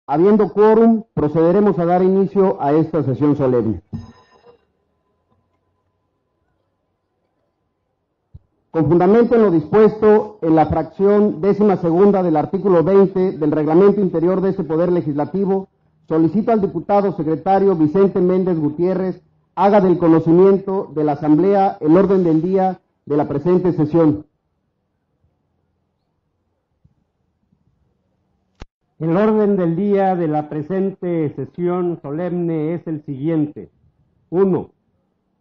Habiendo quórum, procederemos a dar inicio a esta sesión solemne. Con fundamento en lo dispuesto en la fracción 12ª del artículo 20 del reglamento interior de este Poder Legislativo, solicito al diputado secretario Vicente Méndez Gutiérrez haga del conocimiento de la Asamblea el orden del día de la presente sesión. El orden del día de la presente sesión solemne es el siguiente. 1.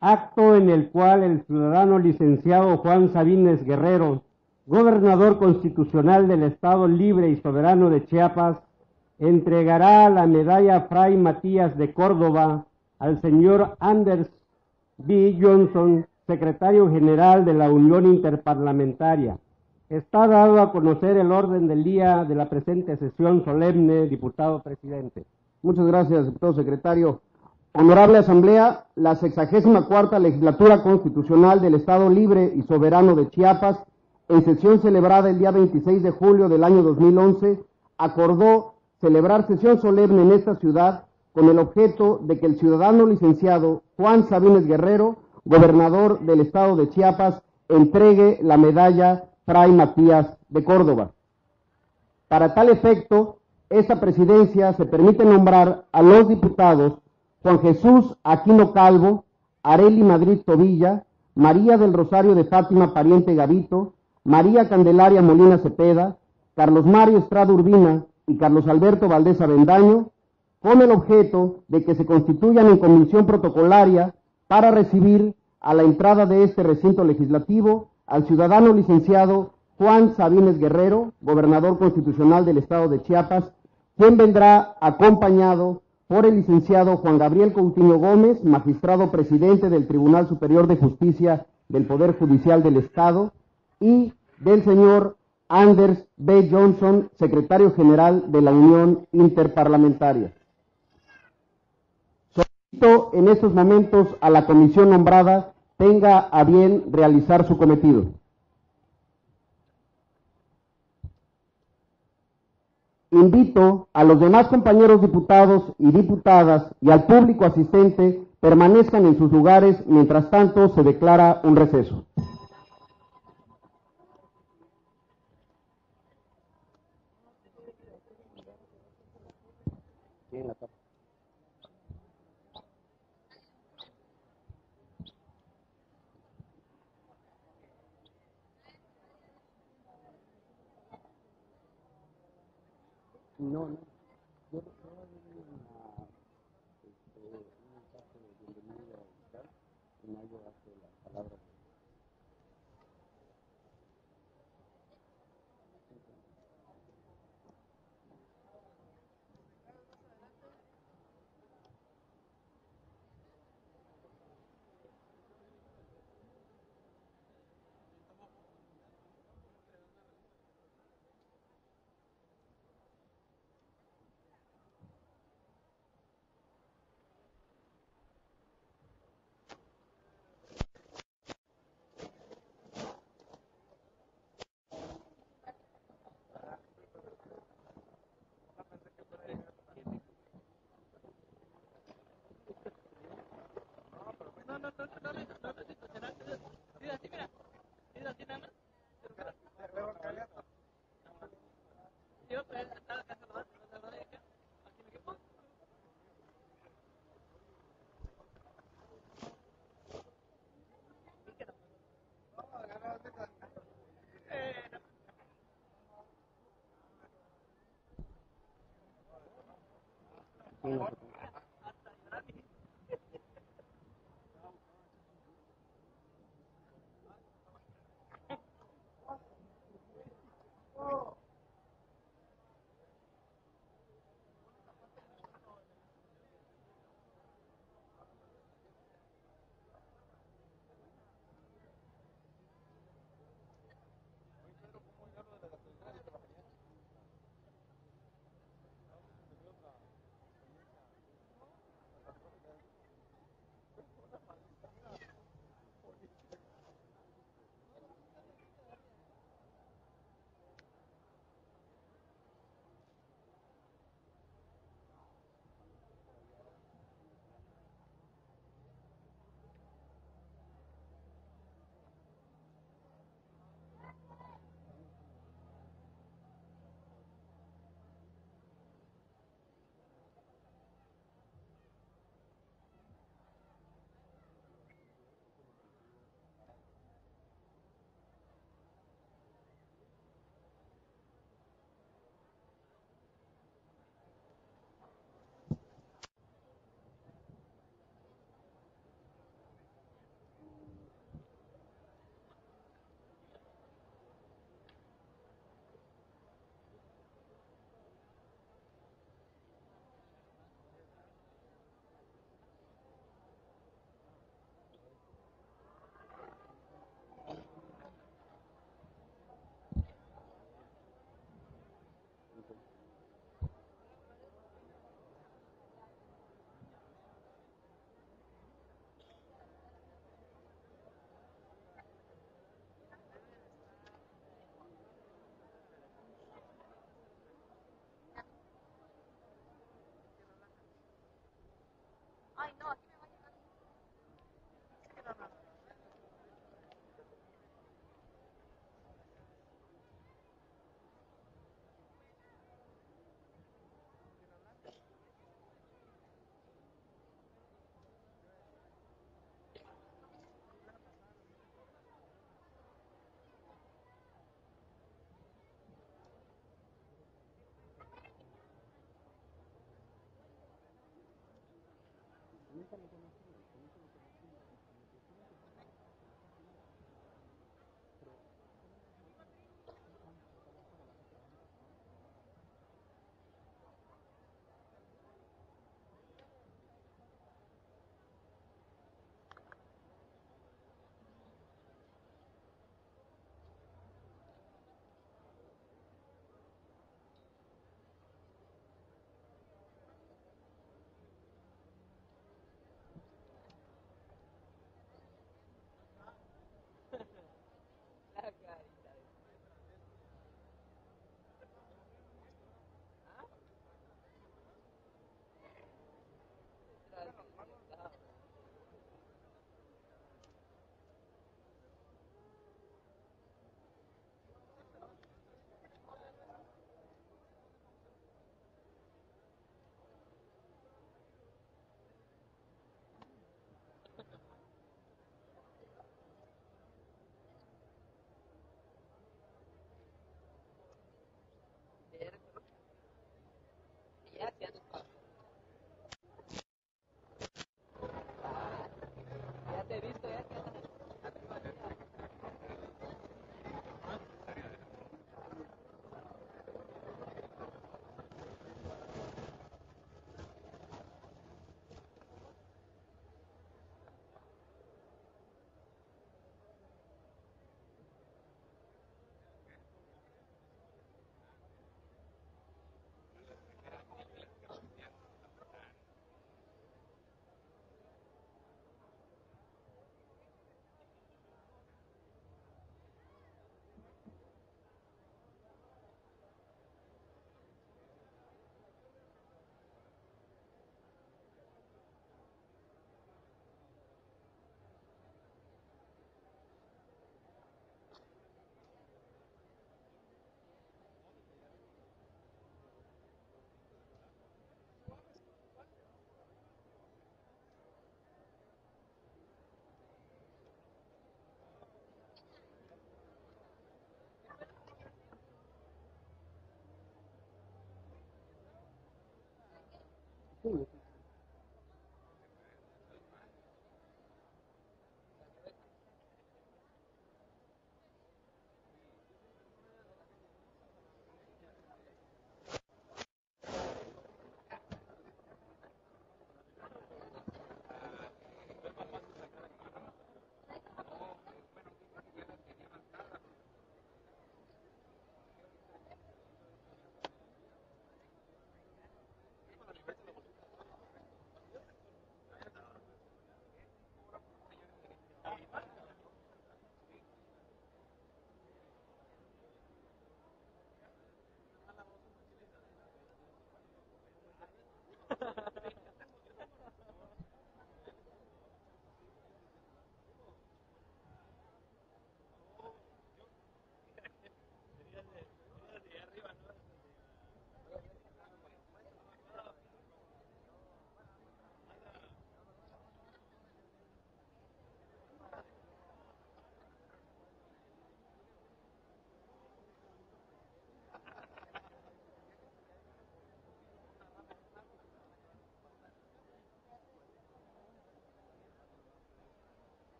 Acto en el cual el ciudadano licenciado Juan Sabines Guerrero, gobernador constitucional del Estado Libre y Soberano de Chiapas, entregará la medalla Fray Matías de Córdoba al señor Anders B. Johnson, secretario general de la Unión Interparlamentaria. Está dado a conocer el orden del día de la presente sesión solemne, diputado presidente. Muchas gracias, diputado secretario. Honorable Asamblea, la 64ª Legislatura Constitucional del Estado Libre y Soberano de Chiapas, en sesión celebrada el día 26 de julio del año 2011, acordó celebrar sesión solemne en esta ciudad con el objeto de que el ciudadano licenciado Juan Sabines Guerrero, gobernador del Estado de Chiapas, entregue la medalla Fray Matías de Córdoba. Para tal efecto, esta presidencia se permite nombrar a los diputados Juan Jesús Aquino Calvo, Arely Madrid Tobilla, María del Rosario de Fátima Pariente Gavito, María Candelaria Molina Cepeda, Carlos Mario Estrada Urbina y Carlos Alberto Valdés Avendaño, con el objeto de que se constituyan en comisión protocolaria para recibir a la entrada de este recinto legislativo al ciudadano licenciado Juan Sabines Guerrero, gobernador constitucional del Estado de Chiapas, quien vendrá acompañado por el licenciado Juan Gabriel Coutinho Gómez, magistrado presidente del Tribunal Superior de Justicia del Poder Judicial del Estado, y del señor Anders B. Johnson, secretario general de la Unión Interparlamentaria. Solicito en estos momentos a la comisión nombrada tenga a bien realizar su cometido. Invito a los demás compañeros diputados y diputadas y al público asistente permanezcan en sus lugares, mientras tanto se declara un receso. No, no. Yo un mensaje de bienvenida y Mayo hace la palabra. Sí.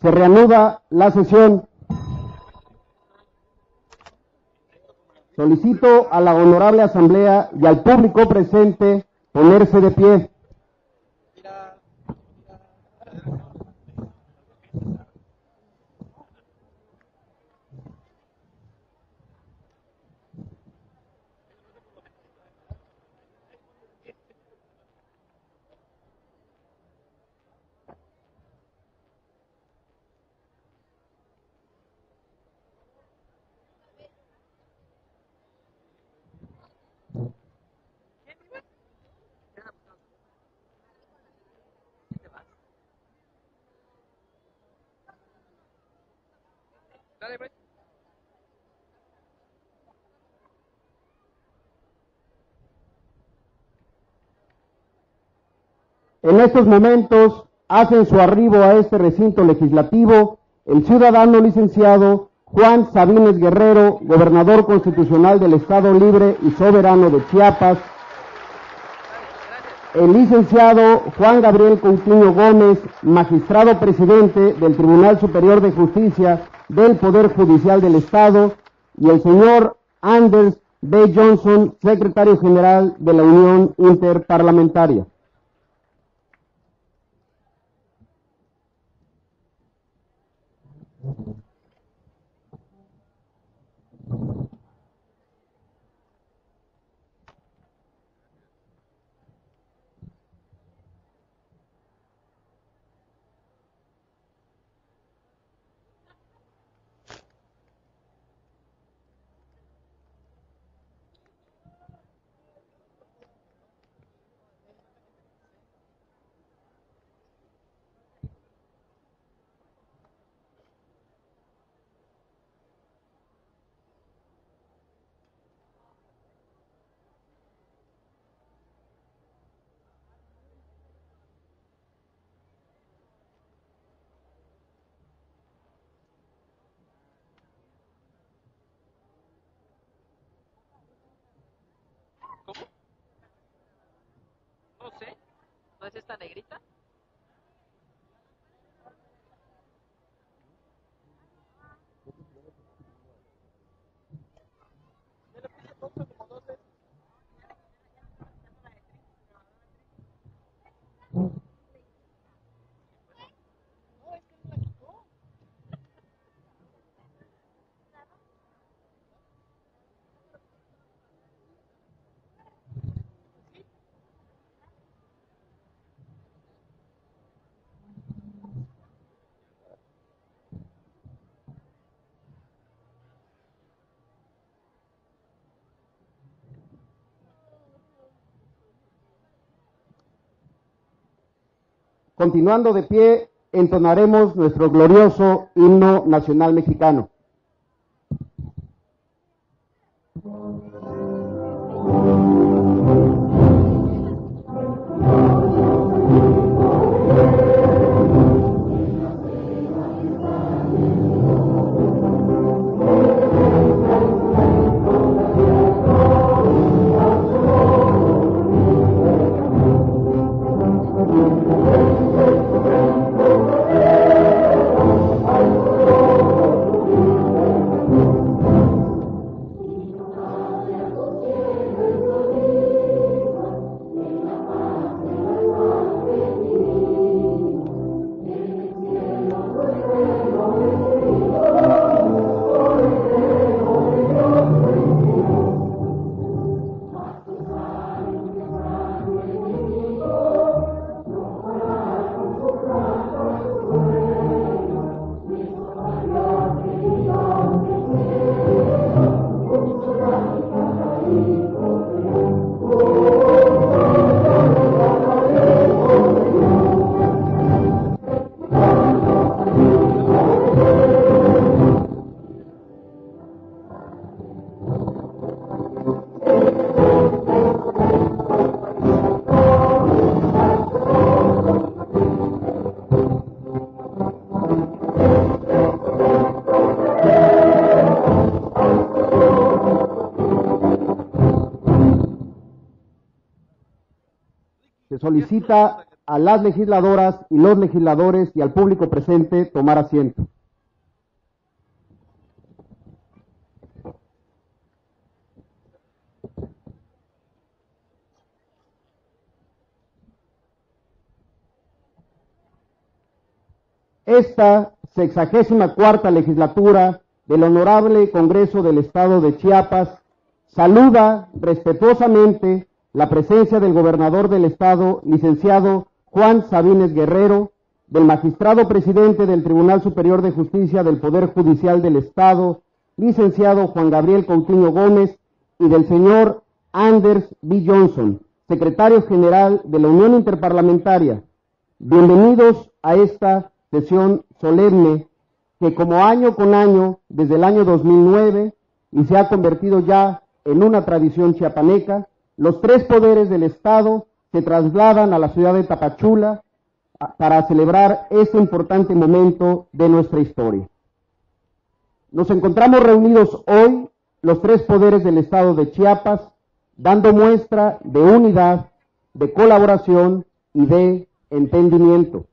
Se reanuda la sesión. Solicito a la honorable asamblea y al público presente ponerse de pie. En estos momentos hacen su arribo a este recinto legislativo el ciudadano licenciado Juan Sabines Guerrero, gobernador constitucional del Estado Libre y Soberano de Chiapas, el licenciado Juan Gabriel Coutinho Gómez, magistrado presidente del Tribunal Superior de Justicia del Poder Judicial del Estado, y el señor Anders B. Johnson, secretario general de la Unión Interparlamentaria. ¿Cómo? No sé. ¿No es esta negrita? Continuando de pie, entonaremos nuestro glorioso himno nacional mexicano. Solicita a las legisladoras y los legisladores y al público presente tomar asiento. Esta 64ª legislatura del Honorable Congreso del Estado de Chiapas saluda respetuosamente la presencia del gobernador del Estado, licenciado Juan Sabines Guerrero, del magistrado presidente del Tribunal Superior de Justicia del Poder Judicial del Estado, licenciado Juan Gabriel Coutinho Gómez, y del señor Anders B. Johnson, secretario general de la Unión Interparlamentaria. Bienvenidos a esta sesión solemne que, como año con año, desde el año 2009, y se ha convertido ya en una tradición chiapaneca, los tres poderes del Estado se trasladan a la ciudad de Tapachula para celebrar este importante momento de nuestra historia. Nos encontramos reunidos hoy, los tres poderes del Estado de Chiapas, dando muestra de unidad, de colaboración y de entendimiento.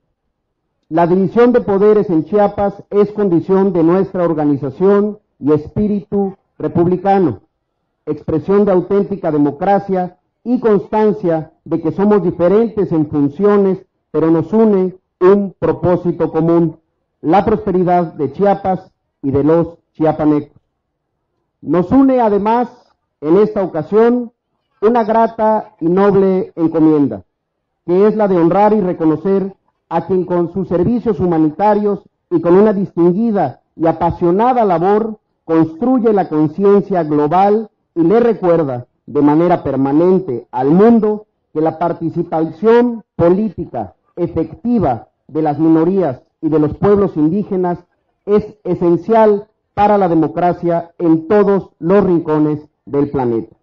La división de poderes en Chiapas es condición de nuestra organización y espíritu republicano, expresión de auténtica democracia y constancia de que somos diferentes en funciones, pero nos une un propósito común, la prosperidad de Chiapas y de los chiapanecos. Nos une además, en esta ocasión, una grata y noble encomienda, que es la de honrar y reconocer a quien con sus servicios humanitarios y con una distinguida y apasionada labor construye la conciencia global y le recuerda de manera permanente al mundo que la participación política efectiva de las minorías y de los pueblos indígenas es esencial para la democracia en todos los rincones del planeta.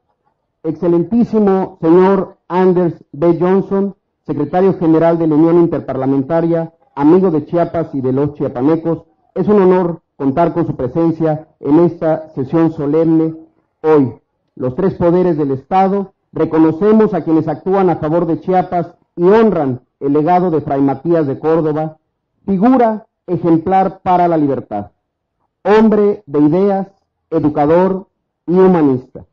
Excelentísimo señor Anders B. Johnson, secretario general de la Unión Interparlamentaria, amigo de Chiapas y de los chiapanecos, es un honor contar con su presencia en esta sesión solemne. Hoy, los tres poderes del Estado reconocemos a quienes actúan a favor de Chiapas y honran el legado de Fray Matías de Córdoba, figura ejemplar para la libertad, hombre de ideas, educador y humanista.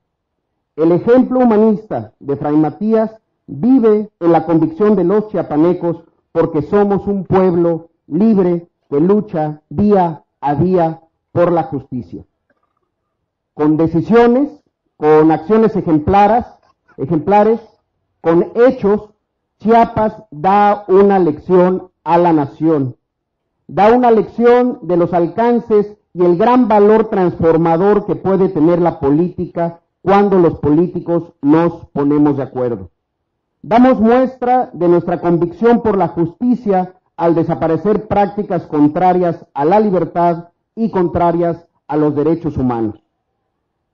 El ejemplo humanista de Fray Matías vive en la convicción de los chiapanecos porque somos un pueblo libre que lucha día a día por la justicia. Con decisiones, con acciones ejemplares, con hechos, Chiapas da una lección a la nación. Da una lección de los alcances y el gran valor transformador que puede tener la política cuando los políticos nos ponemos de acuerdo. Damos muestra de nuestra convicción por la justicia al desaparecer prácticas contrarias a la libertad y contrarias a los derechos humanos.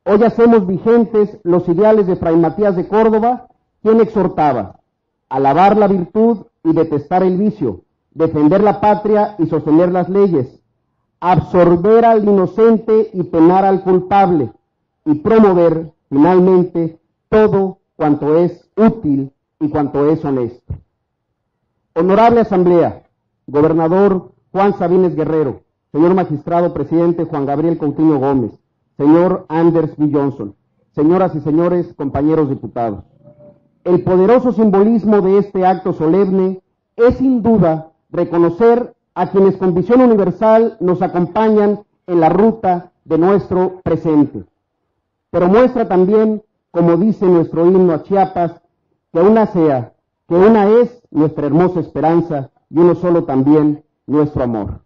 Hoy hacemos vigentes los ideales de Fray Matías de Córdoba, quien exhortaba: alabar la virtud y detestar el vicio, defender la patria y sostener las leyes, absorber al inocente y penar al culpable, y promover, finalmente, todo cuanto es útil y cuanto es honesto. Honorable Asamblea, Gobernador Juan Sabines Guerrero, señor Magistrado Presidente Juan Gabriel Coutinho Gómez, señor Anders B. Johnson, señoras y señores compañeros diputados. El poderoso simbolismo de este acto solemne es sin duda reconocer a quienes con visión universal nos acompañan en la ruta de nuestro presente. Pero muestra también, como dice nuestro himno a Chiapas, que una es nuestra hermosa esperanza y uno solo también nuestro amor.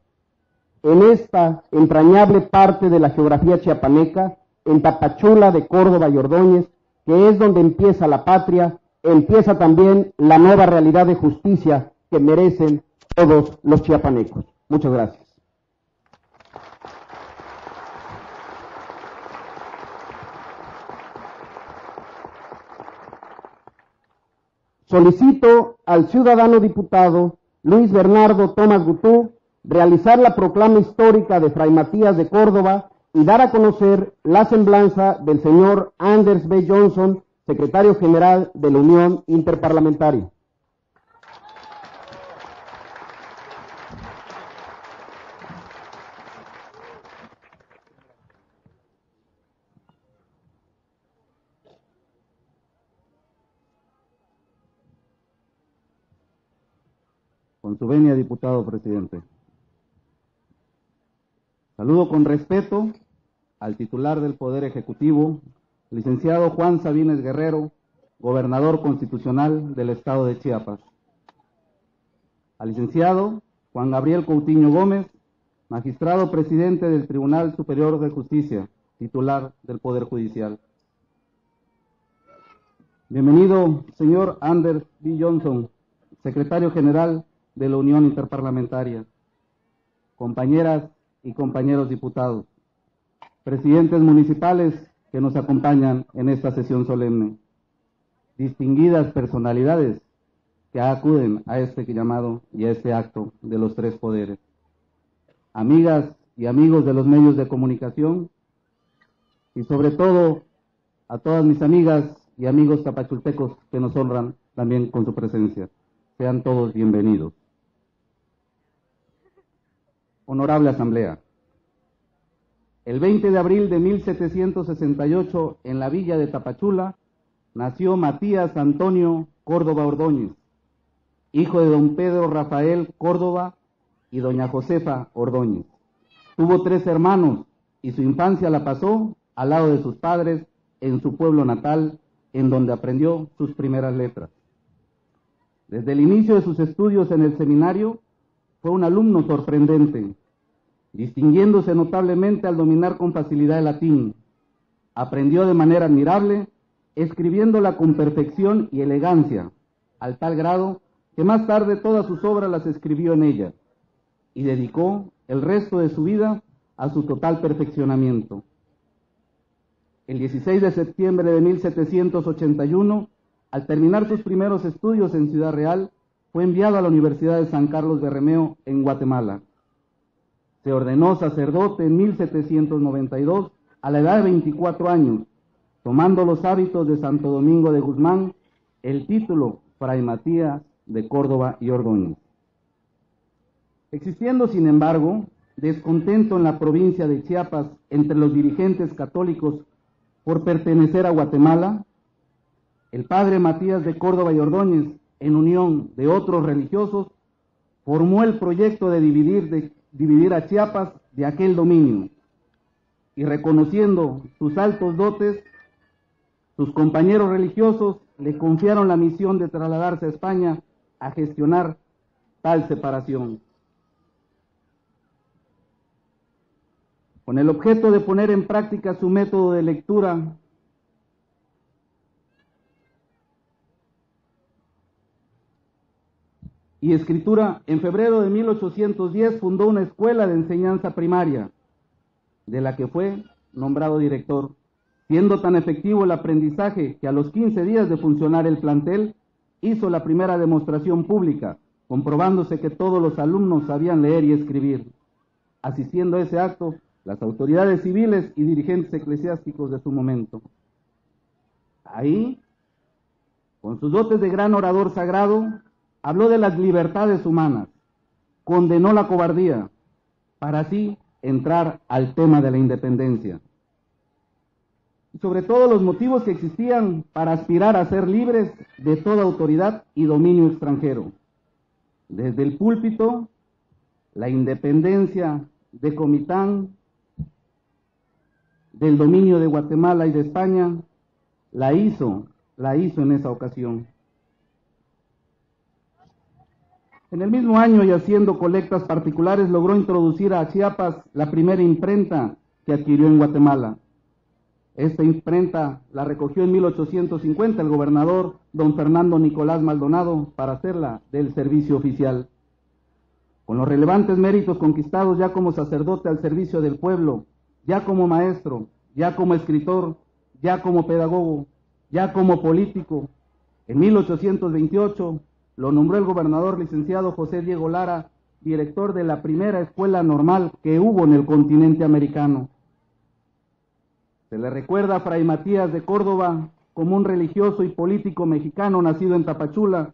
En esta entrañable parte de la geografía chiapaneca, en Tapachula de Córdoba y Ordóñez, que es donde empieza la patria, empieza también la nueva realidad de justicia que merecen todos los chiapanecos. Muchas gracias. Solicito al ciudadano diputado Luis Bernardo Tomás Gutú realizar la proclama histórica de Fray Matías de Córdoba y dar a conocer la semblanza del señor Anders B. Johnson, secretario general de la Unión Interparlamentaria. Con su venia, diputado presidente. Saludo con respeto al titular del Poder Ejecutivo, licenciado Juan Sabines Guerrero, gobernador constitucional del estado de Chiapas. Al licenciado Juan Gabriel Coutinho Gómez, magistrado presidente del Tribunal Superior de Justicia, titular del Poder Judicial. Bienvenido, señor Anders B. Johnson, secretario general de la Unión Interparlamentaria, compañeras y compañeros diputados, presidentes municipales que nos acompañan en esta sesión solemne, distinguidas personalidades que acuden a este llamado y a este acto de los tres poderes, amigas y amigos de los medios de comunicación y sobre todo a todas mis amigas y amigos tapachultecos que nos honran también con su presencia. Sean todos bienvenidos. Honorable Asamblea, el 20 de abril de 1768 en la villa de Tapachula nació Matías Antonio Córdoba Ordóñez, hijo de don Pedro Rafael Córdoba y doña Josefa Ordóñez. Tuvo 3 hermanos y su infancia la pasó al lado de sus padres en su pueblo natal, en donde aprendió sus primeras letras. Desde el inicio de sus estudios en el seminario, fue un alumno sorprendente, distinguiéndose notablemente al dominar con facilidad el latín. Aprendió de manera admirable, escribiéndola con perfección y elegancia, al tal grado que más tarde todas sus obras las escribió en ella, y dedicó el resto de su vida a su total perfeccionamiento. El 16 de septiembre de 1781, al terminar sus primeros estudios en Ciudad Real, fue enviado a la Universidad de San Carlos Borromeo en Guatemala. Se ordenó sacerdote en 1792 a la edad de 24 años, tomando los hábitos de Santo Domingo de Guzmán, el título Fray Matías de Córdoba y Ordóñez. Existiendo, sin embargo, descontento en la provincia de Chiapas entre los dirigentes católicos por pertenecer a Guatemala, el padre Matías de Córdoba y Ordóñez, en unión de otros religiosos, formó el proyecto de dividir a Chiapas de aquel dominio, y reconociendo sus altos dotes, sus compañeros religiosos le confiaron la misión de trasladarse a España a gestionar tal separación. Con el objeto de poner en práctica su método de lectura, y escritura, en febrero de 1810 fundó una escuela de enseñanza primaria, de la que fue nombrado director, siendo tan efectivo el aprendizaje que a los 15 días de funcionar el plantel, hizo la primera demostración pública, comprobándose que todos los alumnos sabían leer y escribir. Asistiendo a ese acto, las autoridades civiles y dirigentes eclesiásticos de su momento. Ahí, con sus dotes de gran orador sagrado, habló de las libertades humanas, condenó la cobardía, para así entrar al tema de la independencia. Y sobre todo los motivos que existían para aspirar a ser libres de toda autoridad y dominio extranjero. Desde el púlpito, la independencia de Comitán, del dominio de Guatemala y de España, la hizo en esa ocasión. En el mismo año, y haciendo colectas particulares, logró introducir a Chiapas la primera imprenta que adquirió en Guatemala. Esta imprenta la recogió en 1850 el gobernador don Fernando Nicolás Maldonado para hacerla del servicio oficial. Con los relevantes méritos conquistados ya como sacerdote al servicio del pueblo, ya como maestro, ya como escritor, ya como pedagogo, ya como político, en 1828 lo nombró el gobernador licenciado José Diego Lara, director de la primera escuela normal que hubo en el continente americano. Se le recuerda a Fray Matías de Córdoba como un religioso y político mexicano nacido en Tapachula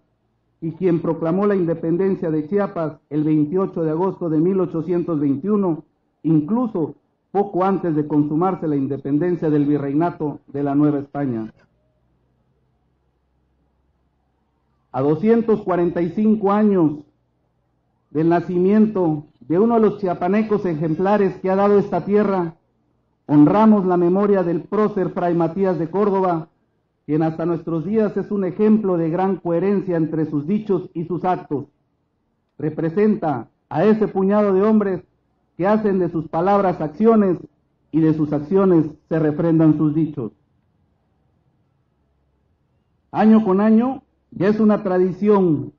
y quien proclamó la independencia de Chiapas el 28 de agosto de 1821, incluso poco antes de consumarse la independencia del virreinato de la Nueva España. A 245 años del nacimiento de uno de los chiapanecos ejemplares que ha dado esta tierra, honramos la memoria del prócer Fray Matías de Córdoba, quien hasta nuestros días es un ejemplo de gran coherencia entre sus dichos y sus actos. Representa a ese puñado de hombres que hacen de sus palabras acciones y de sus acciones se refrendan sus dichos. Año con año, ya es una tradición,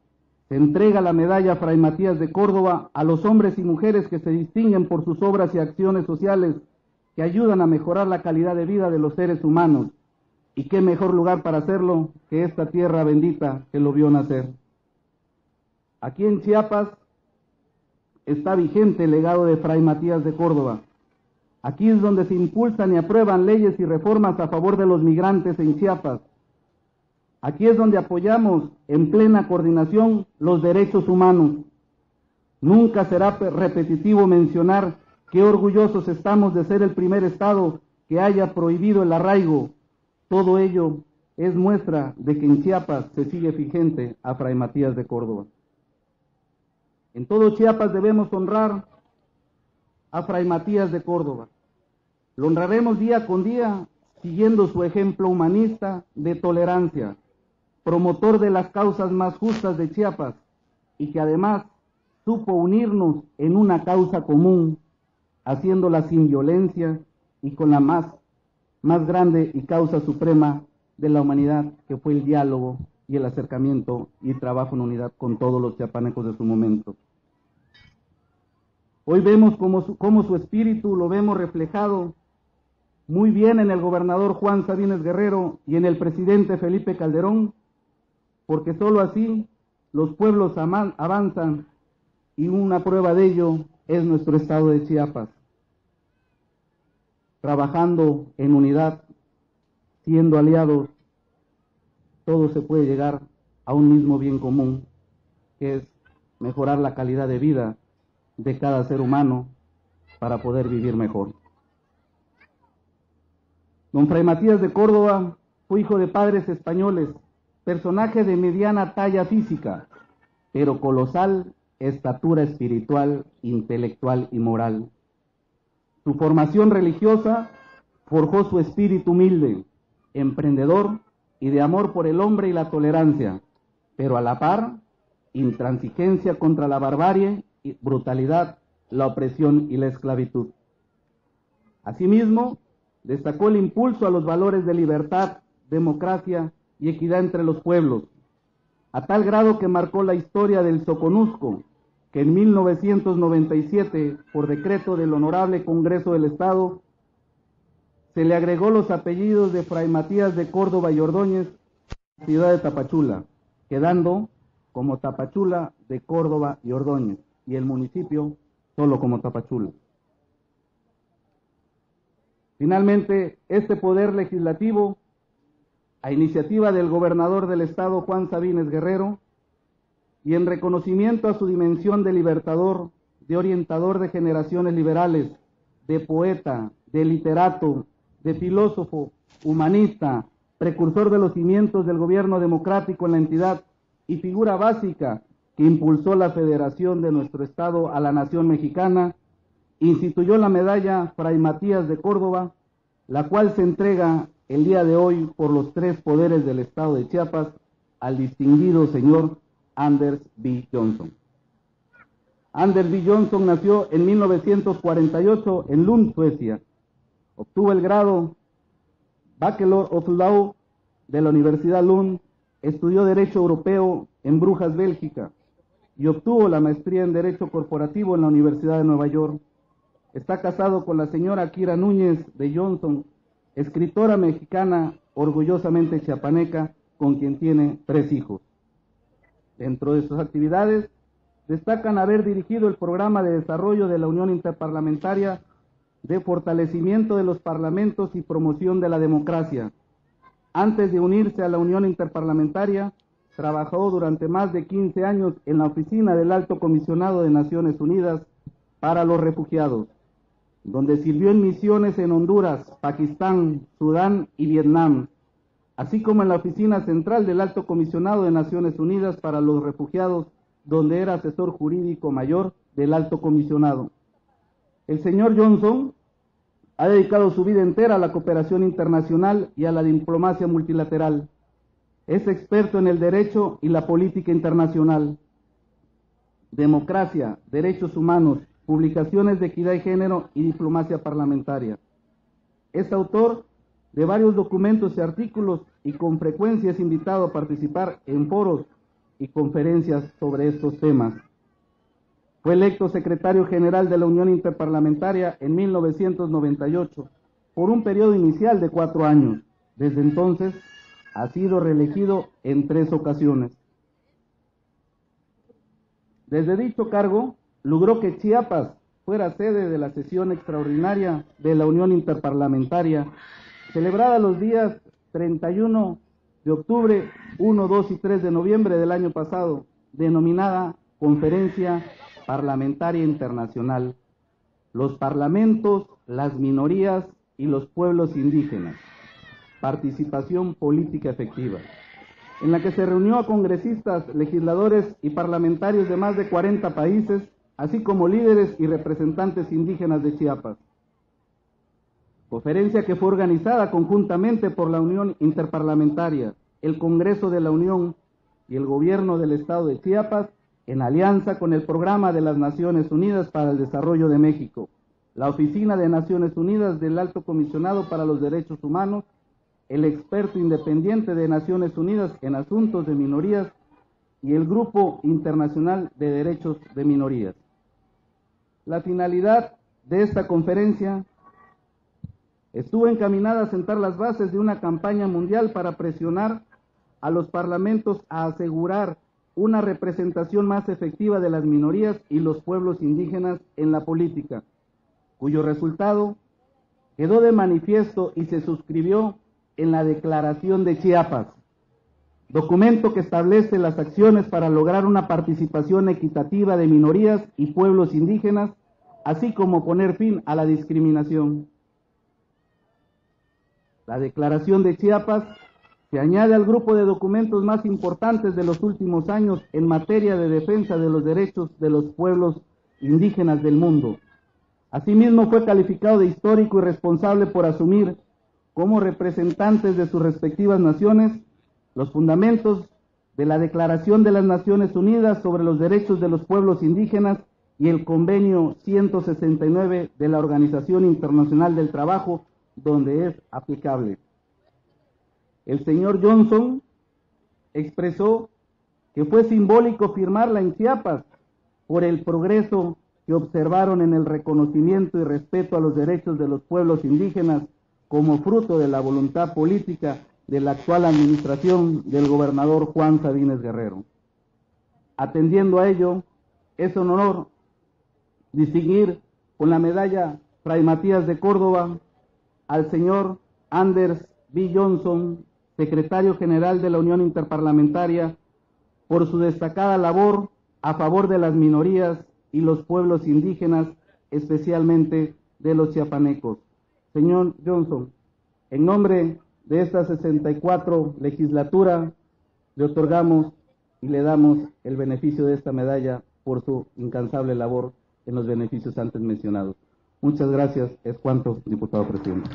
se entrega la medalla Fray Matías de Córdoba a los hombres y mujeres que se distinguen por sus obras y acciones sociales que ayudan a mejorar la calidad de vida de los seres humanos. Y qué mejor lugar para hacerlo que esta tierra bendita que lo vio nacer. Aquí en Chiapas está vigente el legado de Fray Matías de Córdoba. Aquí es donde se impulsan y aprueban leyes y reformas a favor de los migrantes en Chiapas. Aquí es donde apoyamos en plena coordinación los derechos humanos. Nunca será repetitivo mencionar qué orgullosos estamos de ser el primer estado que haya prohibido el arraigo. Todo ello es muestra de que en Chiapas se sigue vigente a Fray Matías de Córdoba. En todo Chiapas debemos honrar a Fray Matías de Córdoba. Lo honraremos día con día siguiendo su ejemplo humanista de tolerancia, promotor de las causas más justas de Chiapas y que además supo unirnos en una causa común, haciéndola sin violencia y con la más grande y causa suprema de la humanidad, que fue el diálogo y el acercamiento y trabajo en unidad con todos los chiapanecos de su momento. Hoy vemos cómo su espíritu lo vemos reflejado muy bien en el gobernador Juan Sabines Guerrero y en el presidente Felipe Calderón, porque sólo así los pueblos avanzan, y una prueba de ello es nuestro estado de Chiapas. Trabajando en unidad, siendo aliados, todo se puede llegar a un mismo bien común, que es mejorar la calidad de vida de cada ser humano para poder vivir mejor. Don Fray Matías de Córdoba fue hijo de padres españoles, personaje de mediana talla física, pero colosal estatura espiritual, intelectual y moral. Su formación religiosa forjó su espíritu humilde, emprendedor y de amor por el hombre y la tolerancia, pero a la par, intransigencia contra la barbarie, brutalidad, la opresión y la esclavitud. Asimismo, destacó el impulso a los valores de libertad, democracia y equidad entre los pueblos, a tal grado que marcó la historia del Soconusco, que en 1997, por decreto del Honorable Congreso del Estado, se le agregó los apellidos de Fray Matías de Córdoba y Ordóñez a la ciudad de Tapachula, quedando como Tapachula de Córdoba y Ordóñez, y el municipio solo como Tapachula. Finalmente, este poder legislativo, a iniciativa del gobernador del estado Juan Sabines Guerrero, y en reconocimiento a su dimensión de libertador, de orientador de generaciones liberales, de poeta, de literato, de filósofo, humanista, precursor de los cimientos del gobierno democrático en la entidad y figura básica que impulsó la federación de nuestro estado a la nación mexicana, instituyó la medalla Fray Matías de Córdoba, la cual se entrega el día de hoy por los tres poderes del estado de Chiapas al distinguido señor Anders B. Johnson. Anders B. Johnson nació en 1948 en Lund, Suecia. Obtuvo el grado Bachelor of Law de la Universidad Lund, estudió Derecho Europeo en Brujas, Bélgica, y obtuvo la maestría en Derecho Corporativo en la Universidad de Nueva York. Está casado con la señora Kira Núñez de Johnson, escritora mexicana orgullosamente chiapaneca, con quien tiene 3 hijos. Dentro de sus actividades, destacan haber dirigido el programa de desarrollo de la Unión Interparlamentaria de fortalecimiento de los parlamentos y promoción de la democracia. Antes de unirse a la Unión Interparlamentaria, trabajó durante más de 15 años en la oficina del Alto Comisionado de Naciones Unidas para los Refugiados, donde sirvió en misiones en Honduras, Pakistán, Sudán y Vietnam, así como en la oficina central del Alto Comisionado de Naciones Unidas para los Refugiados donde era asesor jurídico mayor del Alto Comisionado. El señor Johnson ha dedicado su vida entera a la cooperación internacional y a la diplomacia multilateral. Es experto en el derecho y la política internacional, democracia, derechos humanos, publicaciones de equidad de género y diplomacia parlamentaria. Es autor de varios documentos y artículos y con frecuencia es invitado a participar en foros y conferencias sobre estos temas. Fue electo secretario general de la Unión Interparlamentaria en 1998 por un periodo inicial de 4 años. Desde entonces ha sido reelegido en 3 ocasiones. Desde dicho cargo, logró que Chiapas fuera sede de la sesión extraordinaria de la Unión Interparlamentaria, celebrada los días 31 de octubre, 1, 2 y 3 de noviembre del año pasado, denominada Conferencia Parlamentaria Internacional, los parlamentos, las minorías y los pueblos indígenas, participación política efectiva, en la que se reunió a congresistas, legisladores y parlamentarios de más de 40 países, así como líderes y representantes indígenas de Chiapas. Conferencia que fue organizada conjuntamente por la Unión Interparlamentaria, el Congreso de la Unión y el Gobierno del Estado de Chiapas, en alianza con el Programa de las Naciones Unidas para el Desarrollo de México, la Oficina de Naciones Unidas del Alto Comisionado para los Derechos Humanos, el experto independiente de Naciones Unidas en Asuntos de Minorías y el Grupo Internacional de Derechos de Minorías. La finalidad de esta conferencia estuvo encaminada a sentar las bases de una campaña mundial para presionar a los parlamentos a asegurar una representación más efectiva de las minorías y los pueblos indígenas en la política, cuyo resultado quedó de manifiesto y se suscribió en la Declaración de Chiapas, documento que establece las acciones para lograr una participación equitativa de minorías y pueblos indígenas, así como poner fin a la discriminación. La Declaración de Chiapas se añade al grupo de documentos más importantes de los últimos años en materia de defensa de los derechos de los pueblos indígenas del mundo. Asimismo, fue calificado de histórico y responsable por asumir, como representantes de sus respectivas naciones, los fundamentos de la Declaración de las Naciones Unidas sobre los Derechos de los Pueblos Indígenas y el Convenio 169 de la Organización Internacional del Trabajo, donde es aplicable. El señor Johnson expresó que fue simbólico firmarla en Chiapas por el progreso que observaron en el reconocimiento y respeto a los derechos de los pueblos indígenas como fruto de la voluntad política de la actual administración del gobernador Juan Sabines Guerrero. Atendiendo a ello, es un honor distinguir con la medalla Fray Matías de Córdoba al señor Anders B. Johnson, secretario general de la Unión Interparlamentaria, por su destacada labor a favor de las minorías y los pueblos indígenas, especialmente de los chiapanecos. Señor Johnson, en nombre de esta 64 legislatura, le otorgamos y le damos el beneficio de esta medalla por su incansable labor en los beneficios antes mencionados. Muchas gracias. Es cuanto, diputado presidente.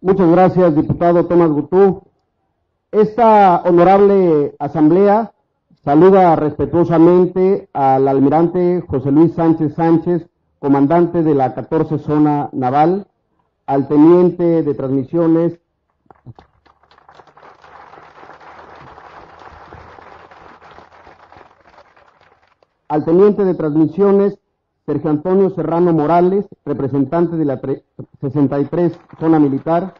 Muchas gracias, diputado Tomás Gutú. Esta honorable asamblea saluda respetuosamente al almirante José Luis Sánchez Sánchez, comandante de la 14 Zona Naval, al teniente de transmisiones Sergio Antonio Serrano Morales, representante de la 63 Zona Militar,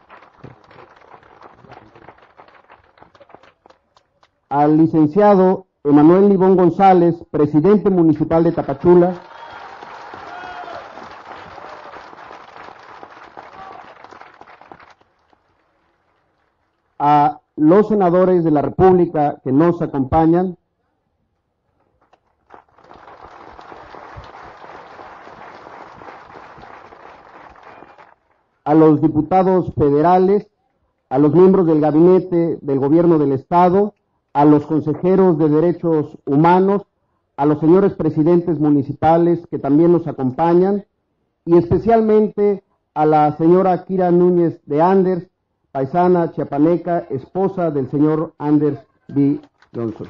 al licenciado Emanuel Libón González, presidente municipal de Tapachula, a los senadores de la República que nos acompañan, a los diputados federales, a los miembros del gabinete del gobierno del Estado, a los consejeros de derechos humanos, a los señores presidentes municipales que también nos acompañan, y especialmente a la señora Kira Núñez de Anders, paisana chiapaneca, esposa del señor Anders B. Johnson.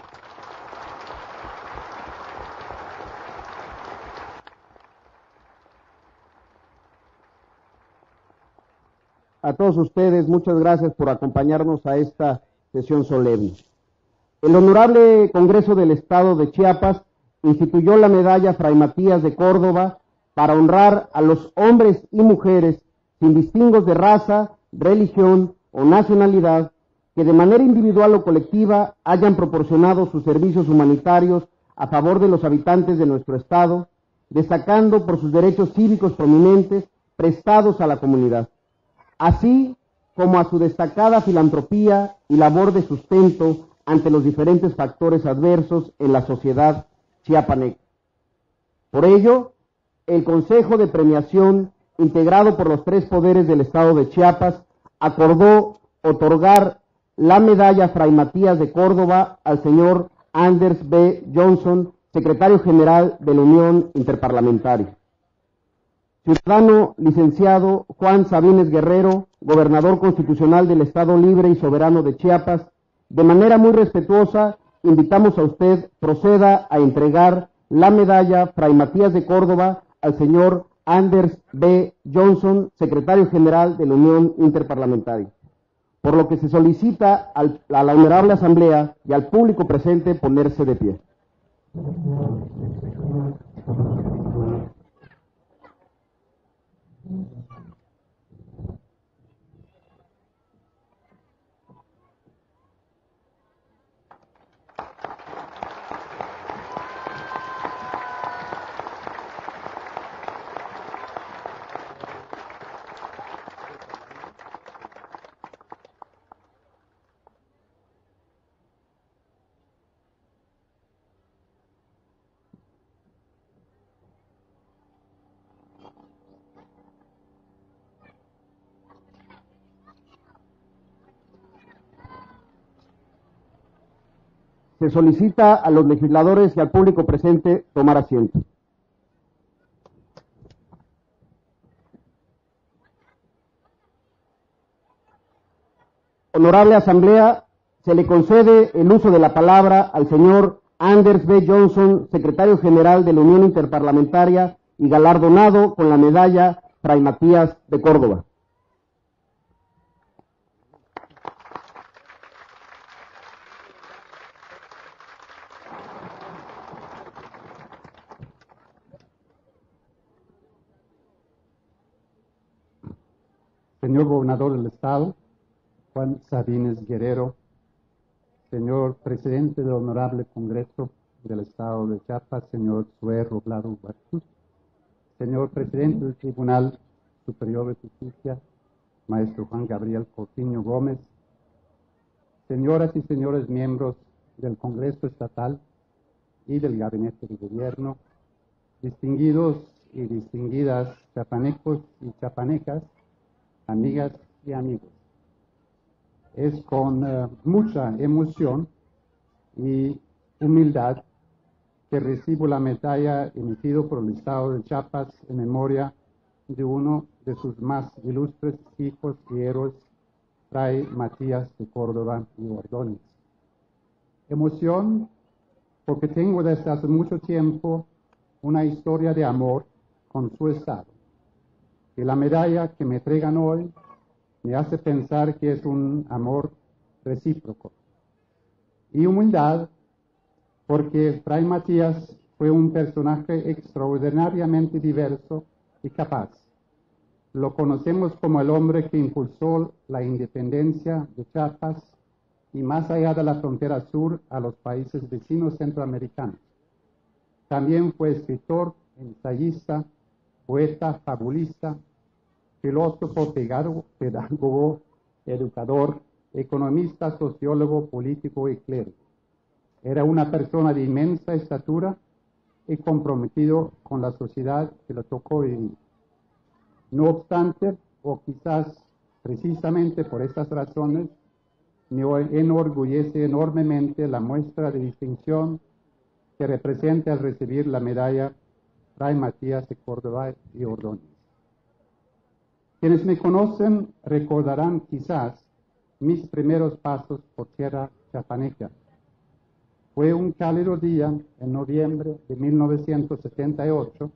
A todos ustedes, muchas gracias por acompañarnos a esta sesión solemne. El Honorable Congreso del Estado de Chiapas instituyó la medalla Fray Matías de Córdoba para honrar a los hombres y mujeres sin distingos de raza, religión o nacionalidad que de manera individual o colectiva hayan proporcionado sus servicios humanitarios a favor de los habitantes de nuestro Estado, destacando por sus derechos cívicos prominentes prestados a la comunidad, así como a su destacada filantropía y labor de sustento ante los diferentes factores adversos en la sociedad chiapaneca. Por ello, el Consejo de Premiación, integrado por los tres poderes del Estado de Chiapas, acordó otorgar la medalla Fray Matías de Córdoba al señor Anders B. Johnson, secretario general de la Unión Interparlamentaria. Ciudadano licenciado Juan Sabines Guerrero, gobernador constitucional del Estado Libre y Soberano de Chiapas, de manera muy respetuosa, invitamos a usted proceda a entregar la medalla Fray Matías de Córdoba al señor Anders B. Johnson, secretario general de la Unión Interparlamentaria. Por lo que se solicita a la Honorable Asamblea y al público presente ponerse de pie. Se solicita a los legisladores y al público presente tomar asiento. Honorable Asamblea, se le concede el uso de la palabra al señor Anders B. Johnson, secretario general de la Unión Interparlamentaria y galardonado con la medalla Fray Matías de Córdoba. Señor Gobernador del Estado, Juan Sabines Guerrero, señor Presidente del Honorable Congreso del Estado de Chiapas, señor Zoé Robledo Huartuz, señor Presidente del Tribunal Superior de Justicia, maestro Juan Gabriel Coutinho Gómez, señoras y señores miembros del Congreso Estatal y del Gabinete de Gobierno, distinguidos y distinguidas chiapanecos y chiapanecas, amigas y amigos. Es con mucha emoción y humildad que recibo la medalla emitida por el Estado de Chiapas en memoria de uno de sus más ilustres hijos y héroes, Fray Matías de Córdoba y Ordóñez. Emoción porque tengo desde hace mucho tiempo una historia de amor con su Estado. Y la medalla que me entregan hoy me hace pensar que es un amor recíproco. Y humildad, porque Fray Matías fue un personaje extraordinariamente diverso y capaz. Lo conocemos como el hombre que impulsó la independencia de Chiapas y más allá de la frontera sur a los países vecinos centroamericanos. También fue escritor, ensayista, poeta, fabulista, filósofo, pedagogo, educador, economista, sociólogo, político y clérigo. Era una persona de inmensa estatura y comprometido con la sociedad que le tocó vivir. No obstante, o quizás precisamente por estas razones, me enorgullece enormemente la muestra de distinción que representa al recibir la medalla Fray Matías de Córdoba y Ordóñez. Quienes me conocen recordarán quizás mis primeros pasos por tierra chiapaneca. Fue un cálido día en noviembre de 1978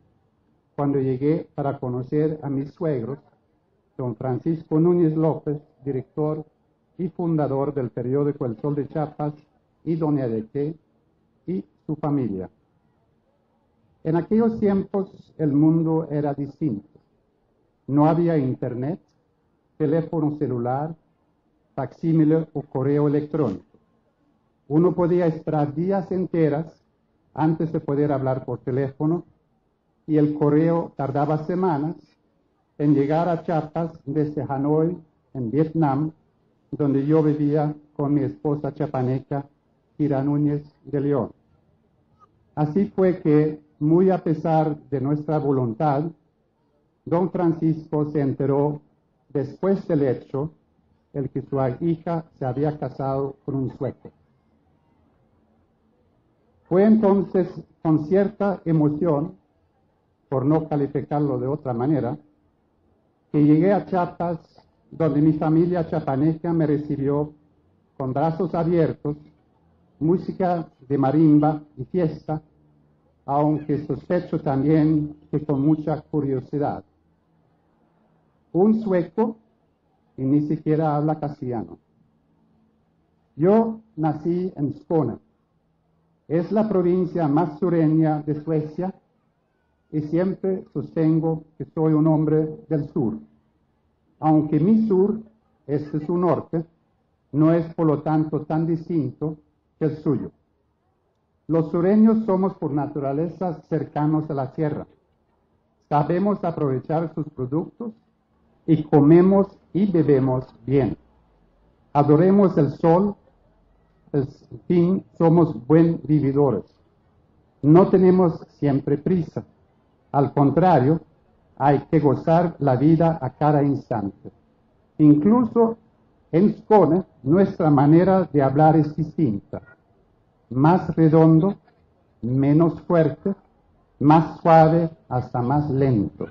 cuando llegué para conocer a mis suegros, don Francisco Núñez López, director y fundador del periódico El Sol de Chiapas, y doña Edeque y su familia. En aquellos tiempos el mundo era distinto. No había internet, teléfono celular, facsímile o correo electrónico. Uno podía esperar días enteras antes de poder hablar por teléfono y el correo tardaba semanas en llegar a Chiapas desde Hanoi, en Vietnam, donde yo vivía con mi esposa chiapaneca, Kira Núñez de León. Así fue que, muy a pesar de nuestra voluntad, don Francisco se enteró después del hecho el que su hija se había casado con un sueco. Fue entonces con cierta emoción, por no calificarlo de otra manera, que llegué a Chiapas, donde mi familia chiapaneca me recibió con brazos abiertos, música de marimba y fiesta, aunque sospecho también que con mucha curiosidad. Un sueco y ni siquiera habla castellano. Yo nací en Skåne. Es la provincia más sureña de Suecia y siempre sostengo que soy un hombre del sur. Aunque mi sur, este es su norte, no es por lo tanto tan distinto que el suyo. Los sureños somos por naturaleza cercanos a la tierra. Sabemos aprovechar sus productos y comemos y bebemos bien. Adoremos el sol, en fin, somos buen vividores. No tenemos siempre prisa. Al contrario, hay que gozar la vida a cada instante. Incluso en Skåne, nuestra manera de hablar es distinta. Más redondo, menos fuerte, más suave, hasta más lento.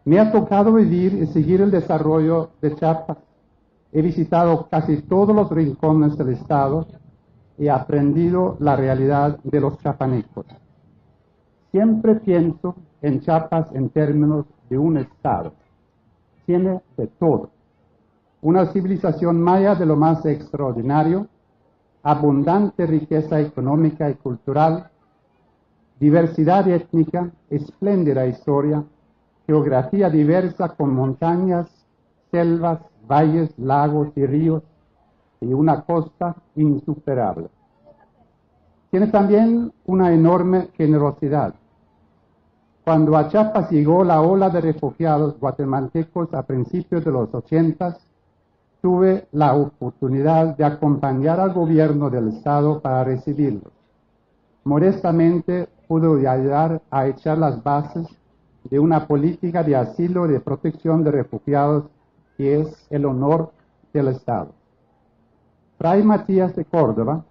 Me ha tocado vivir y seguir el desarrollo de Chiapas. He visitado casi todos los rincones del estado y aprendido la realidad de los chiapanecos. Siempre pienso en Chiapas en términos de un estado. Tiene de todo. Una civilización maya de lo más extraordinario, abundante riqueza económica y cultural, diversidad étnica, espléndida historia, geografía diversa con montañas, selvas, valles, lagos y ríos, y una costa insuperable. Tiene también una enorme generosidad. Cuando a Chiapas llegó la ola de refugiados guatemaltecos a principios de los 80, tuve la oportunidad de acompañar al gobierno del estado para recibirlos. Modestamente pude ayudar a echar las bases de una política de asilo y de protección de refugiados que es el honor del estado. Fray Matías de Córdoba,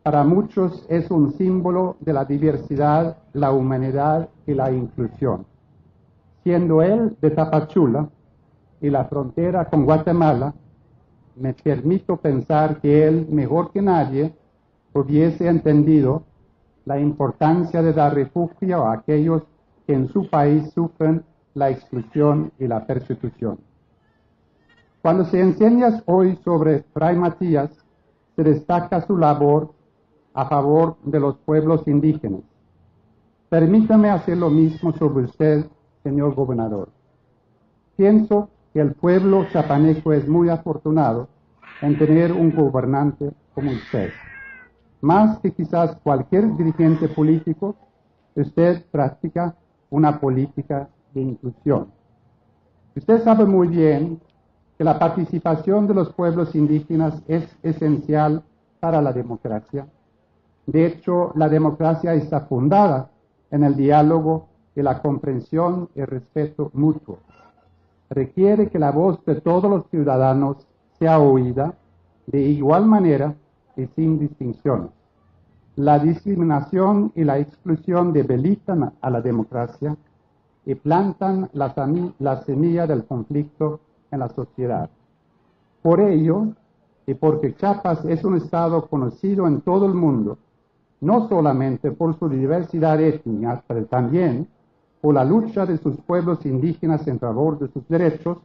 para muchos es un símbolo de la diversidad, la humanidad y la inclusión. Siendo él de Tapachula y la frontera con Guatemala, me permito pensar que él, mejor que nadie, hubiese entendido la importancia de dar refugio a aquellos que en su país sufren la exclusión y la persecución. Cuando se enseña hoy sobre Fray Matías, se destaca su labor a favor de los pueblos indígenas. Permítame hacer lo mismo sobre usted, señor gobernador. Pienso que el pueblo chiapaneco es muy afortunado en tener un gobernante como usted. Más que quizás cualquier dirigente político, usted practica una política de inclusión. Usted sabe muy bien que la participación de los pueblos indígenas es esencial para la democracia. De hecho, la democracia está fundada en el diálogo y la comprensión y respeto mutuo. requiere que la voz de todos los ciudadanos sea oída de igual manera y sin distinciones. La discriminación y la exclusión debilitan a la democracia y plantan la semilla del conflicto en la sociedad. Por ello, y porque Chiapas es un estado conocido en todo el mundo, no solamente por su diversidad étnica, pero también por la lucha de sus pueblos indígenas en favor de sus derechos,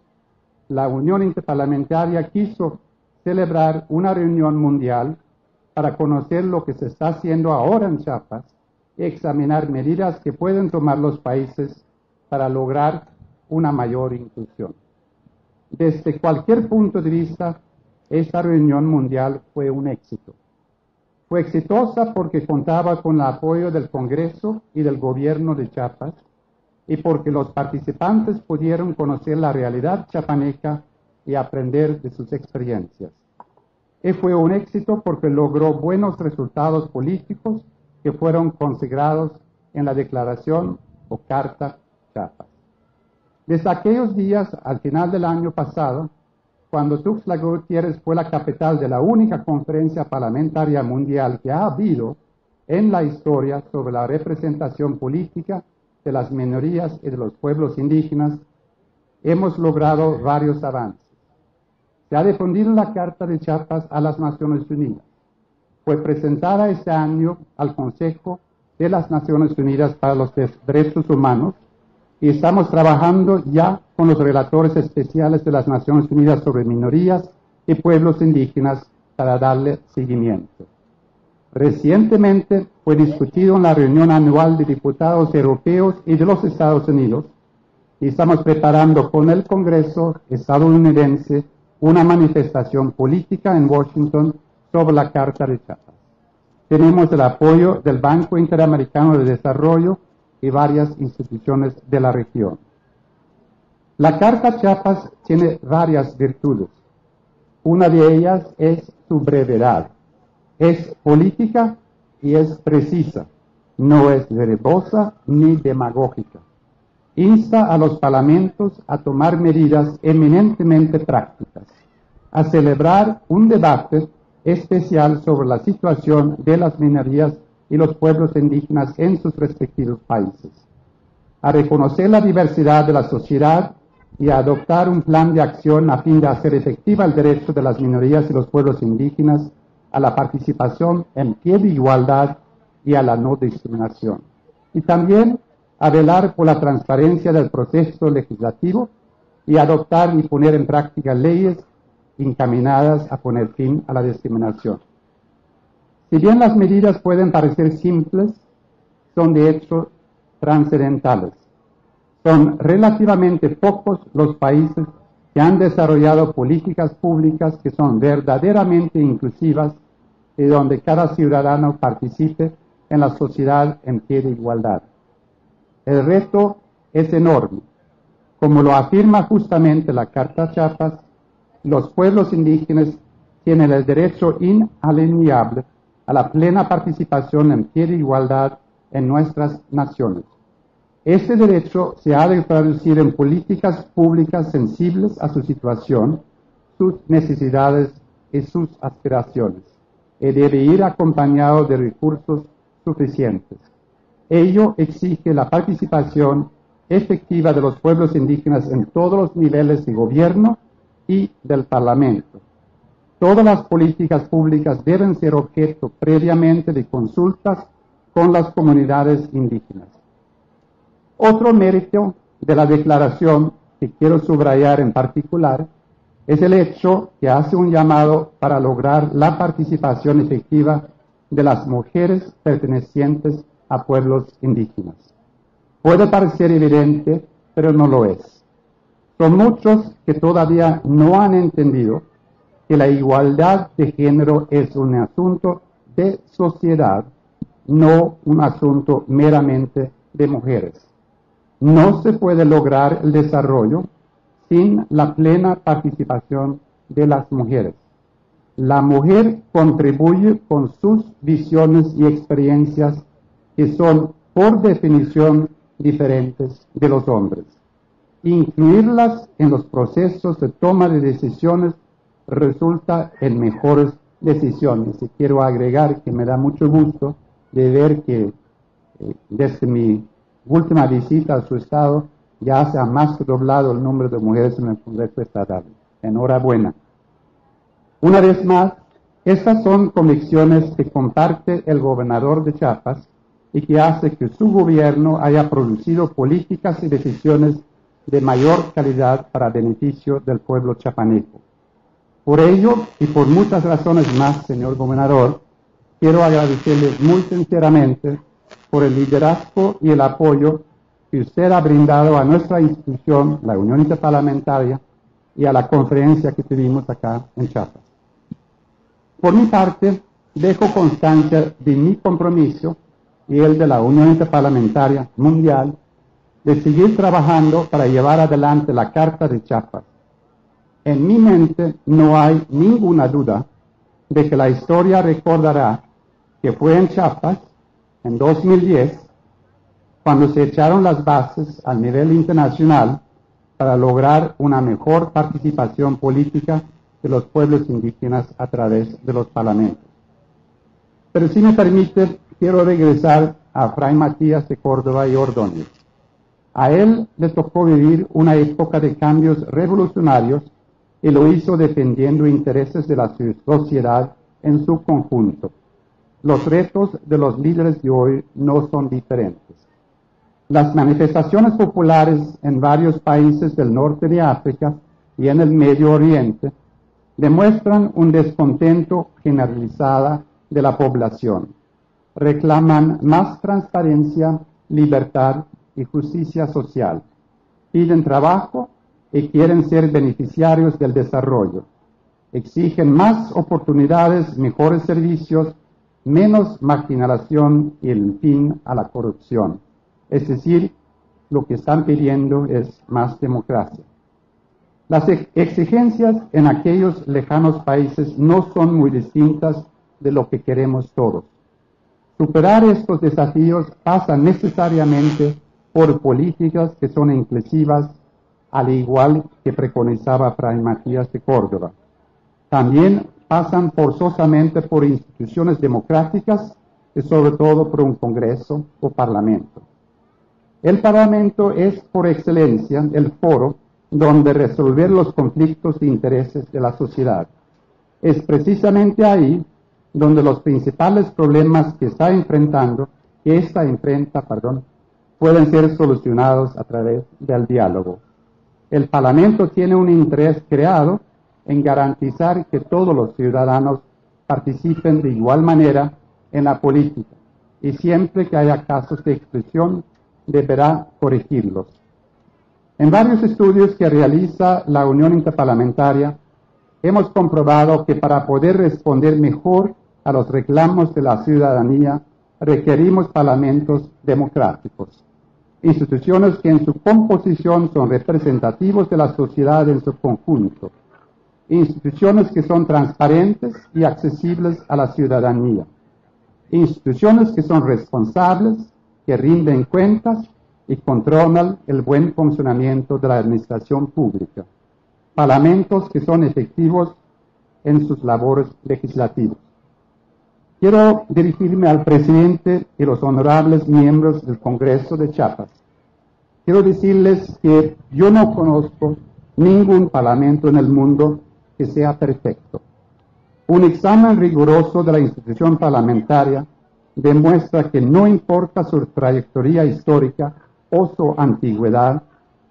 la Unión Interparlamentaria quiso celebrar una reunión mundial para conocer lo que se está haciendo ahora en Chiapas y examinar medidas que pueden tomar los países para lograr una mayor inclusión. Desde cualquier punto de vista, esta reunión mundial fue un éxito. Fue exitosa porque contaba con el apoyo del Congreso y del gobierno de Chiapas y porque los participantes pudieron conocer la realidad chiapaneca y aprender de sus experiencias. Y fue un éxito porque logró buenos resultados políticos que fueron consagrados en la Declaración o Carta Chiapas. Desde aquellos días, al final del año pasado, cuando Tuxtla Gutiérrez fue la capital de la única conferencia parlamentaria mundial que ha habido en la historia sobre la representación política de las minorías y de los pueblos indígenas, hemos logrado varios avances. Se ha difundido la Carta de Chiapas a las Naciones Unidas. Fue presentada este año al Consejo de las Naciones Unidas para los Derechos Humanos y estamos trabajando ya con los relatores especiales de las Naciones Unidas sobre minorías y pueblos indígenas para darle seguimiento. Recientemente fue discutido en la reunión anual de diputados europeos y de los Estados Unidos y estamos preparando con el Congreso estadounidense una manifestación política en Washington sobre la Carta de Chiapas. Tenemos el apoyo del Banco Interamericano de Desarrollo y varias instituciones de la región. La Carta Chiapas tiene varias virtudes. Una de ellas es su brevedad. Es política y es precisa. No es verbosa ni demagógica. Insta a los parlamentos a tomar medidas eminentemente prácticas, a celebrar un debate especial sobre la situación de las minorías y los pueblos indígenas en sus respectivos países, a reconocer la diversidad de la sociedad y a adoptar un plan de acción a fin de hacer efectiva el derecho de las minorías y los pueblos indígenas a la participación en pie de igualdad y a la no discriminación. Y también a velar por la transparencia del proceso legislativo y adoptar y poner en práctica leyes encaminadas a poner fin a la discriminación. Si bien las medidas pueden parecer simples, son de hecho trascendentales. Son relativamente pocos los países que han desarrollado políticas públicas que son verdaderamente inclusivas y donde cada ciudadano participe en la sociedad en pie de igualdad. El reto es enorme. Como lo afirma justamente la Carta Chiapas, los pueblos indígenas tienen el derecho inalienable a la plena participación en pie de igualdad en nuestras naciones. Este derecho se ha de traducir en políticas públicas sensibles a su situación, sus necesidades y sus aspiraciones, y debe ir acompañado de recursos suficientes. Ello exige la participación efectiva de los pueblos indígenas en todos los niveles de gobierno y del Parlamento. Todas las políticas públicas deben ser objeto previamente de consultas con las comunidades indígenas. Otro mérito de la declaración que quiero subrayar en particular es el hecho que hace un llamado para lograr la participación efectiva de las mujeres pertenecientes a pueblos indígenas. Puede parecer evidente, pero no lo es. Son muchos que todavía no han entendido que la igualdad de género es un asunto de sociedad, no un asunto meramente de mujeres. No se puede lograr el desarrollo sin la plena participación de las mujeres. La mujer contribuye con sus visiones y experiencias que son, por definición, diferentes de los hombres. incluirlas en los procesos de toma de decisiones resulta en mejores decisiones. Y quiero agregar que me da mucho gusto de ver que desde mi última visita a su estado ya se ha más que doblado el número de mujeres en el Congreso Estatal. Enhorabuena. Una vez más, estas son convicciones que comparte el gobernador de Chiapas y que hace que su gobierno haya producido políticas y decisiones de mayor calidad para beneficio del pueblo chiapaneco. Por ello, y por muchas razones más, señor gobernador, quiero agradecerle muy sinceramente por el liderazgo y el apoyo que usted ha brindado a nuestra institución, la Unión Interparlamentaria, y a la conferencia que tuvimos acá en Chiapas. Por mi parte, dejo constancia de mi compromiso y el de la Unión Interparlamentaria Mundial de seguir trabajando para llevar adelante la Carta de Chiapas. En mi mente no hay ninguna duda de que la historia recordará que fue en Chiapas, en 2010, cuando se echaron las bases a nivel internacional para lograr una mejor participación política de los pueblos indígenas a través de los parlamentos. Pero si me permite, quiero regresar a Fray Matías de Córdoba y Ordóñez. A él le tocó vivir una época de cambios revolucionarios y lo hizo defendiendo intereses de la sociedad en su conjunto. Los retos de los líderes de hoy no son diferentes. Las manifestaciones populares en varios países del norte de África y en el Medio Oriente demuestran un descontento generalizado de la población. Reclaman más transparencia, libertad y justicia social. Piden trabajo y quieren ser beneficiarios del desarrollo. Exigen más oportunidades, mejores servicios, menos marginación y el fin a la corrupción. Es decir, lo que están pidiendo es más democracia. Las exigencias en aquellos lejanos países no son muy distintas de lo que queremos todos. Superar estos desafíos pasa necesariamente por políticas que son inclusivas, al igual que preconizaba Fray Matías de Córdoba. También pasan forzosamente por instituciones democráticas y sobre todo por un Congreso o Parlamento. El Parlamento es por excelencia el foro donde resolver los conflictos de intereses de la sociedad. Es precisamente ahí donde los principales problemas que esta enfrenta, pueden ser solucionados a través del diálogo. El Parlamento tiene un interés creado en garantizar que todos los ciudadanos participen de igual manera en la política y siempre que haya casos de exclusión deberá corregirlos. En varios estudios que realiza la Unión Interparlamentaria hemos comprobado que para poder responder mejor a los reclamos de la ciudadanía requerimos parlamentos democráticos, instituciones que en su composición son representativos de la sociedad en su conjunto, instituciones que son transparentes y accesibles a la ciudadanía, instituciones que son responsables, que rinden cuentas y controlan el buen funcionamiento de la administración pública, parlamentos que son efectivos en sus labores legislativas. Quiero dirigirme al presidente y los honorables miembros del Congreso de Chiapas. Quiero decirles que yo no conozco ningún parlamento en el mundo que sea perfecto. Un examen riguroso de la institución parlamentaria demuestra que no importa su trayectoria histórica o su antigüedad,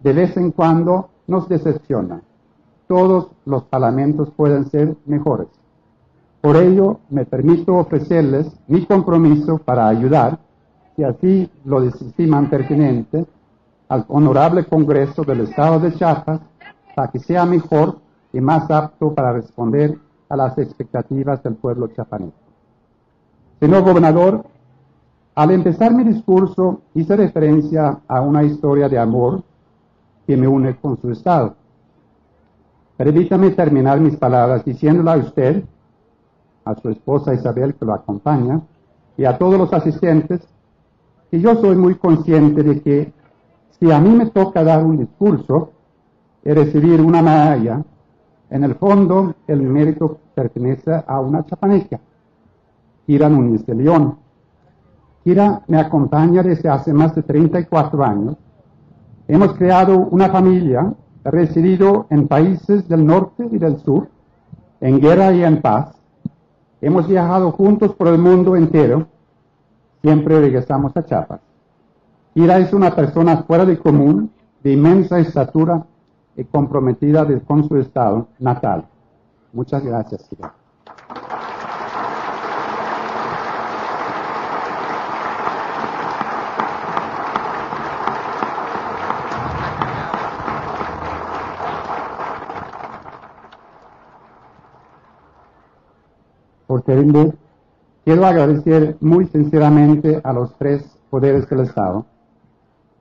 de vez en cuando nos decepciona. Todos los parlamentos pueden ser mejores. Por ello, me permito ofrecerles mi compromiso para ayudar, si así lo estiman pertinente, al Honorable Congreso del Estado de Chiapas para que sea mejor y más apto para responder a las expectativas del pueblo chiapaneco. Señor Gobernador, al empezar mi discurso hice referencia a una historia de amor que me une con su Estado. Permítame terminar mis palabras diciéndole a usted, a su esposa Isabel que lo acompaña, y a todos los asistentes, que yo soy muy consciente de que si a mí me toca dar un discurso y recibir una medalla, en el fondo el mérito pertenece a una chapaneca, Kira Núñez de León. Kira me acompaña desde hace más de 34 años. Hemos creado una familia, residido en países del norte y del sur, en guerra y en paz. Hemos viajado juntos por el mundo entero. Siempre regresamos a Chiapas. Kira es una persona fuera de común, de inmensa estatura y comprometida con su estado natal. Muchas gracias, Kira. Por último, quiero agradecer muy sinceramente a los tres poderes del Estado,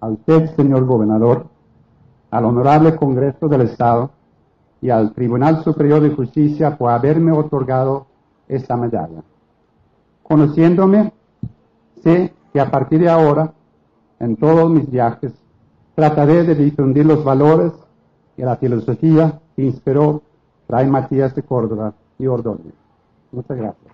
a usted, señor gobernador, al Honorable Congreso del Estado y al Tribunal Superior de Justicia por haberme otorgado esta medalla. Conociéndome, sé que a partir de ahora, en todos mis viajes, trataré de difundir los valores y la filosofía que inspiró Fray Matías de Córdoba y Ordóñez. Muchas gracias.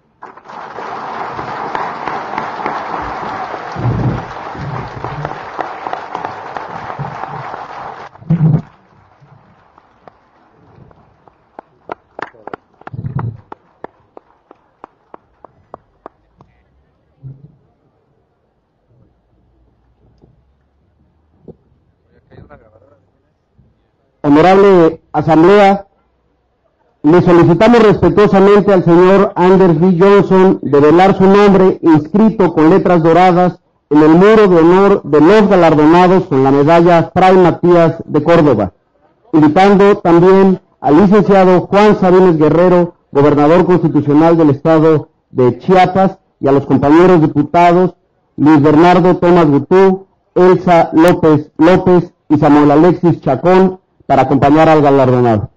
Honorable Asamblea, le solicitamos respetuosamente al señor Anders B. Johnson de velar su nombre inscrito con letras doradas en el muro de honor de los galardonados con la medalla Fray Matías de Córdoba, invitando también al licenciado Juan Sabines Guerrero, gobernador constitucional del estado de Chiapas, y a los compañeros diputados Luis Bernardo Tomás Gutú, Elsa López López y Samuel Alexis Chacón para acompañar al galardonado.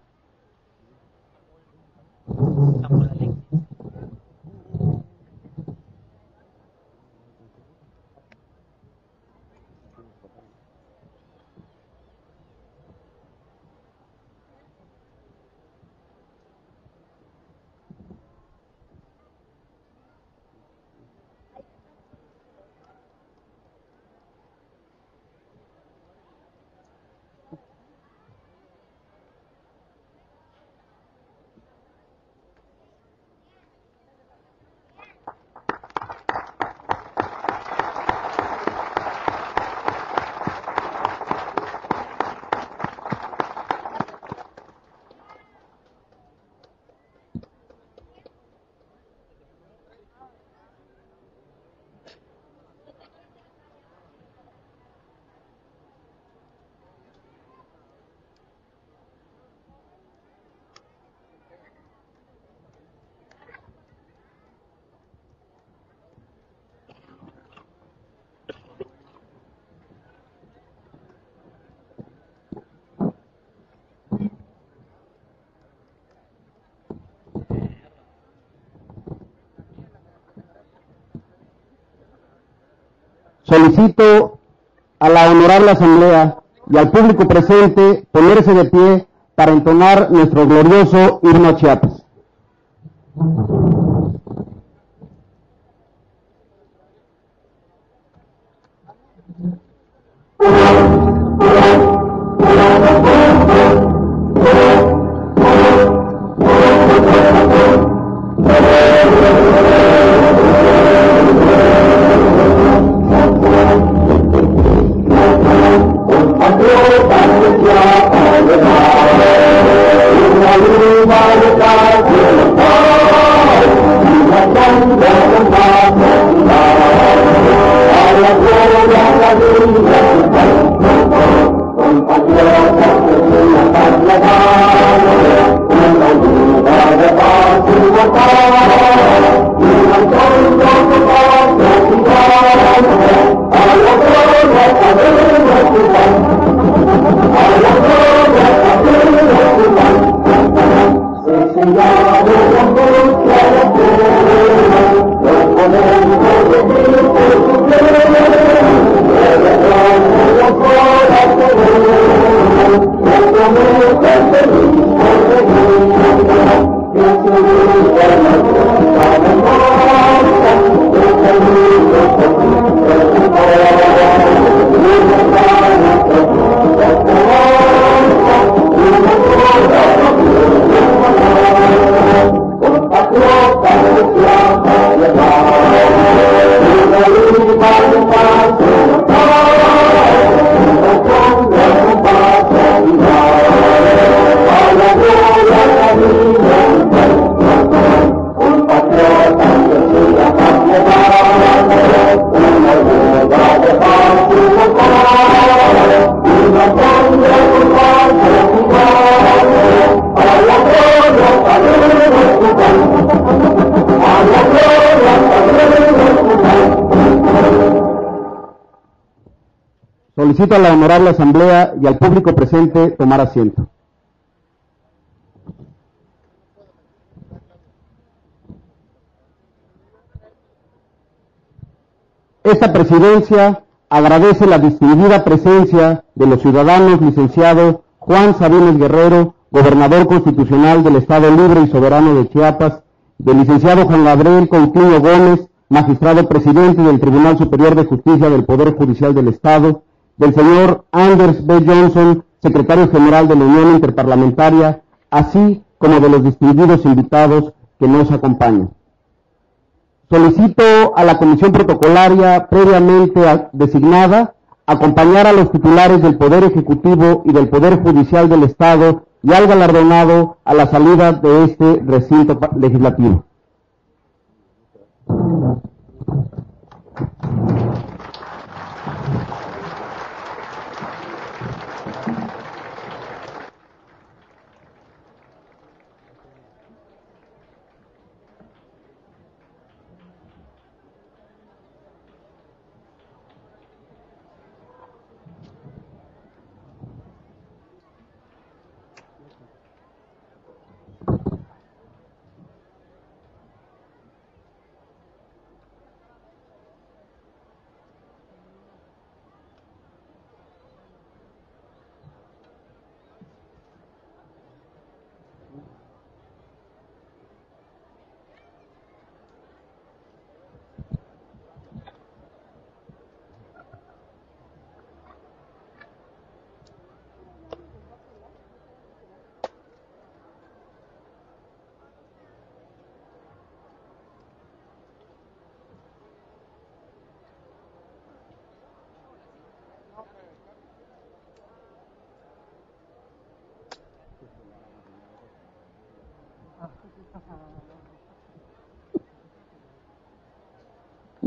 Solicito a la honorable Asamblea y al público presente ponerse de pie para entonar nuestro glorioso himno a Chiapas. Solicito a la honorable asamblea y al público presente tomar asiento. Esta presidencia agradece la distinguida presencia de los ciudadanos licenciado Juan Sabines Guerrero, gobernador constitucional del Estado Libre y Soberano de Chiapas, del licenciado Juan Gabriel Coutinho Gómez, magistrado presidente del Tribunal Superior de Justicia del Poder Judicial del Estado, del señor Anders B. Johnson, secretario general de la Unión Interparlamentaria, así como de los distinguidos invitados que nos acompañan. Solicito a la comisión protocolaria previamente designada acompañar a los titulares del Poder Ejecutivo y del Poder Judicial del Estado y al galardonado a la salida de este recinto legislativo.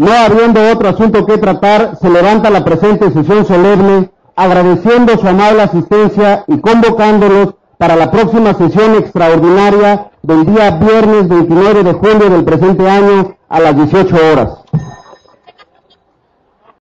No habiendo otro asunto que tratar, se levanta la presente sesión solemne, agradeciendo su amable asistencia y convocándolos para la próxima sesión extraordinaria del día viernes 29 de julio del presente año a las 18 horas.